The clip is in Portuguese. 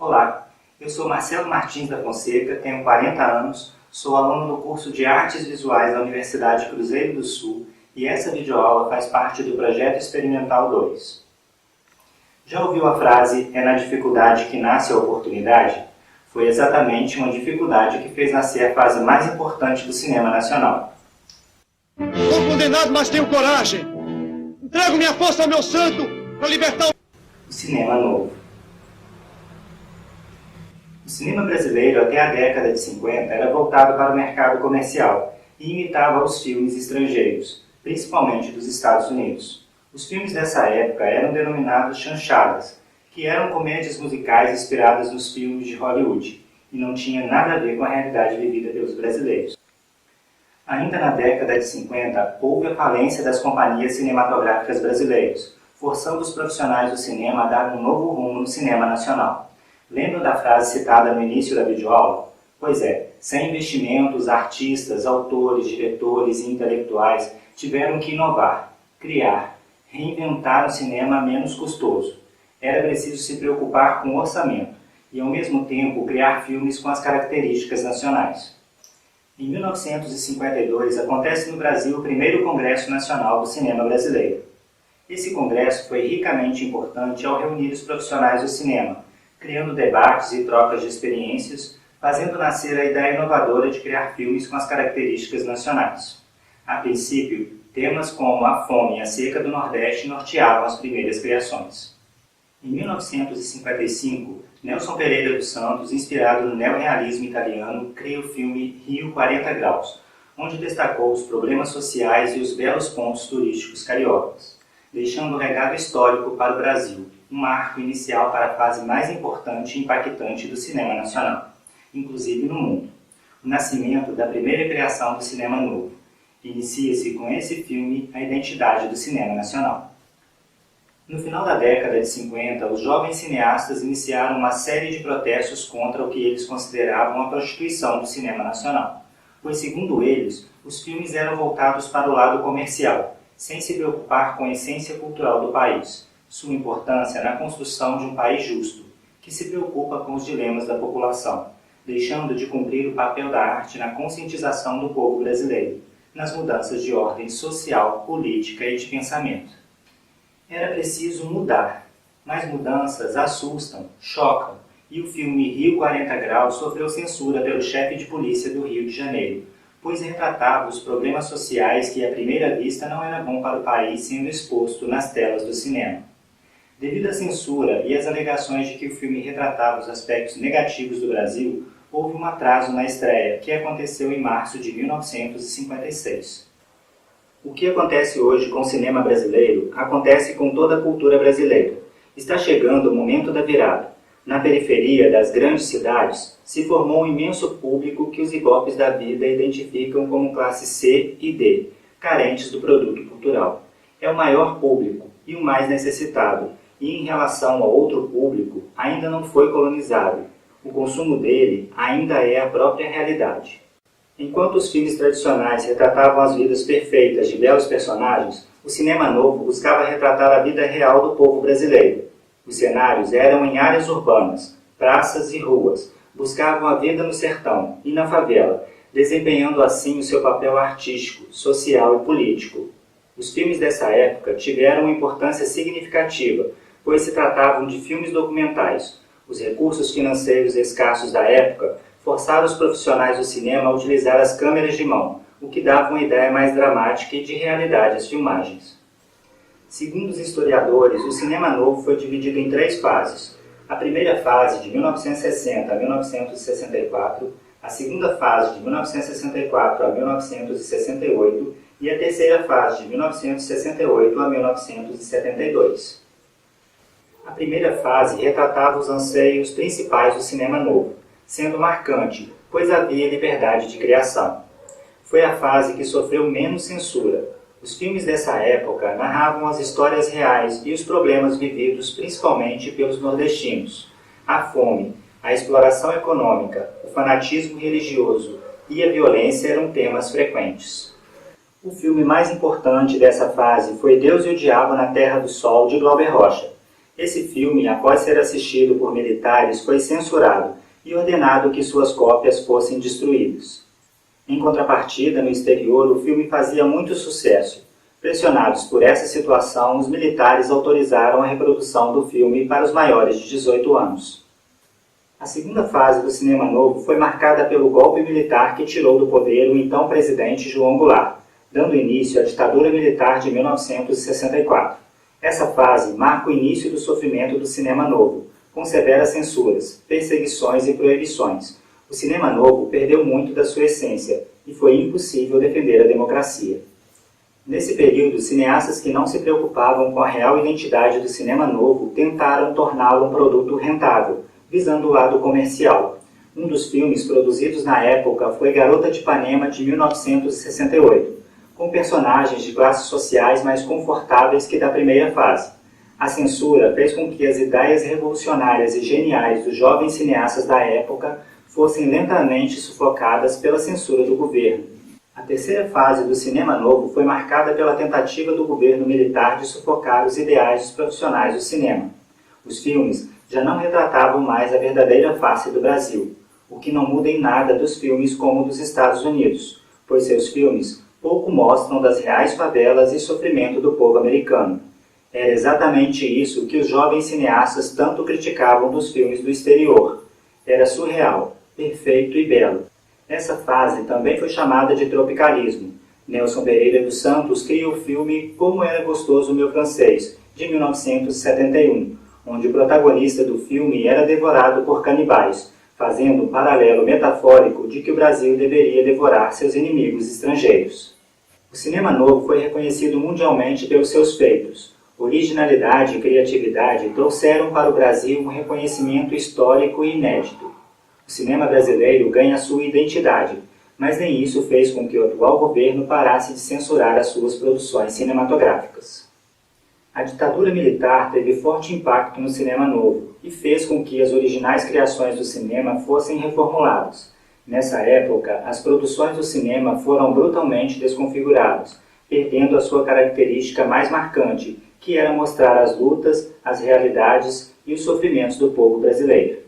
Olá, eu sou Marcelo Martins da Fonseca, tenho 40 anos, sou aluno do curso de Artes Visuais da Universidade Cruzeiro do Sul e essa videoaula faz parte do Projeto Experimental 2. Já ouviu a frase "é na dificuldade que nasce a oportunidade"? Foi exatamente uma dificuldade que fez nascer a fase mais importante do cinema nacional. Sou condenado, mas tenho coragem! Entrego minha força ao meu santo para libertar o cinema novo. O cinema brasileiro até a década de 50 era voltado para o mercado comercial e imitava os filmes estrangeiros, principalmente dos Estados Unidos. Os filmes dessa época eram denominados chanchadas, que eram comédias musicais inspiradas nos filmes de Hollywood, e não tinha nada a ver com a realidade vivida pelos brasileiros. Ainda na década de 50, houve a falência das companhias cinematográficas brasileiras, forçando os profissionais do cinema a dar um novo rumo no cinema nacional. Lembra da frase citada no início da videoaula? Pois é, sem investimentos, artistas, autores, diretores e intelectuais tiveram que inovar, criar, reinventar um cinema menos custoso. Era preciso se preocupar com o orçamento e, ao mesmo tempo, criar filmes com as características nacionais. Em 1952, acontece no Brasil o primeiro Congresso Nacional do Cinema Brasileiro. Esse congresso foi ricamente importante ao reunir os profissionais do cinema, criando debates e trocas de experiências, fazendo nascer a ideia inovadora de criar filmes com as características nacionais. A princípio, temas como a fome e a seca do Nordeste norteavam as primeiras criações. Em 1955, Nelson Pereira dos Santos, inspirado no neorrealismo italiano, cria o filme Rio 40 Graus, onde destacou os problemas sociais e os belos pontos turísticos cariocas, deixando um legado histórico para o Brasil, um marco inicial para a fase mais importante e impactante do cinema nacional, inclusive no mundo, o nascimento da primeira criação do cinema novo. Inicia-se com esse filme a identidade do cinema nacional. No final da década de 50, os jovens cineastas iniciaram uma série de protestos contra o que eles consideravam a prostituição do cinema nacional, pois, segundo eles, os filmes eram voltados para o lado comercial, sem se preocupar com a essência cultural do país, sua importância na construção de um país justo, que se preocupa com os dilemas da população, deixando de cumprir o papel da arte na conscientização do povo brasileiro, nas mudanças de ordem social, política e de pensamento. Era preciso mudar, mas mudanças assustam, chocam, e o filme Rio 40 Graus sofreu censura pelo chefe de polícia do Rio de Janeiro, pois retratava os problemas sociais que à primeira vista não era bom para o país sendo exposto nas telas do cinema. Devido à censura e às alegações de que o filme retratava os aspectos negativos do Brasil, houve um atraso na estreia, que aconteceu em março de 1956. O que acontece hoje com o cinema brasileiro, acontece com toda a cultura brasileira. Está chegando o momento da virada. Na periferia das grandes cidades, se formou um imenso público que os igopes da vida identificam como classe C e D, carentes do produto cultural. É o maior público e o mais necessitado, e em relação ao outro público, ainda não foi colonizado. O consumo dele ainda é a própria realidade. Enquanto os filmes tradicionais retratavam as vidas perfeitas de belos personagens, o cinema novo buscava retratar a vida real do povo brasileiro. Os cenários eram em áreas urbanas, praças e ruas, buscavam a vida no sertão e na favela, desempenhando assim o seu papel artístico, social e político. Os filmes dessa época tiveram uma importância significativa, pois se tratavam de filmes documentais. Os recursos financeiros escassos da época forçaram os profissionais do cinema a utilizar as câmeras de mão, o que dava uma ideia mais dramática e de realidade às filmagens. Segundo os historiadores, o cinema novo foi dividido em 3 fases. A primeira fase, de 1960 a 1964, a segunda fase, de 1964 a 1968, e a terceira fase, de 1968 a 1972. A primeira fase retratava os anseios principais do cinema novo, sendo marcante, pois havia liberdade de criação. Foi a fase que sofreu menos censura. Os filmes dessa época narravam as histórias reais e os problemas vividos principalmente pelos nordestinos. A fome, a exploração econômica, o fanatismo religioso e a violência eram temas frequentes. O filme mais importante dessa fase foi Deus e o Diabo na Terra do Sol, de Glauber Rocha. Esse filme, após ser assistido por militares, foi censurado e ordenado que suas cópias fossem destruídas. Em contrapartida, no exterior, o filme fazia muito sucesso. Pressionados por essa situação, os militares autorizaram a reprodução do filme para os maiores de 18 anos. A segunda fase do cinema novo foi marcada pelo golpe militar que tirou do poder o então presidente João Goulart, dando início à ditadura militar de 1964. Essa fase marca o início do sofrimento do cinema novo, com severas censuras, perseguições e proibições. O cinema novo perdeu muito da sua essência e foi impossível defender a democracia. Nesse período, cineastas que não se preocupavam com a real identidade do cinema novo tentaram torná-lo um produto rentável, visando o lado comercial. Um dos filmes produzidos na época foi Garota de Ipanema, de 1968, com personagens de classes sociais mais confortáveis que da primeira fase. A censura fez com que as ideias revolucionárias e geniais dos jovens cineastas da época fossem lentamente sufocadas pela censura do governo. A terceira fase do cinema novo foi marcada pela tentativa do governo militar de sufocar os ideais dos profissionais do cinema. Os filmes já não retratavam mais a verdadeira face do Brasil, o que não muda em nada dos filmes como dos Estados Unidos, pois seus filmes pouco mostram das reais favelas e sofrimento do povo americano. Era exatamente isso que os jovens cineastas tanto criticavam dos filmes do exterior. Era surreal, perfeito e belo. Essa fase também foi chamada de tropicalismo. Nelson Pereira dos Santos cria o filme Como Era Gostoso Meu Francês, de 1971, onde o protagonista do filme era devorado por canibais, fazendo um paralelo metafórico de que o Brasil deveria devorar seus inimigos estrangeiros. O cinema novo foi reconhecido mundialmente pelos seus feitos. Originalidade e criatividade trouxeram para o Brasil um reconhecimento histórico e inédito. O cinema brasileiro ganha sua identidade, mas nem isso fez com que o atual governo parasse de censurar as suas produções cinematográficas. A ditadura militar teve forte impacto no cinema novo e fez com que as originais criações do cinema fossem reformuladas. Nessa época, as produções do cinema foram brutalmente desconfiguradas, perdendo a sua característica mais marcante, que era mostrar as lutas, as realidades e os sofrimentos do povo brasileiro.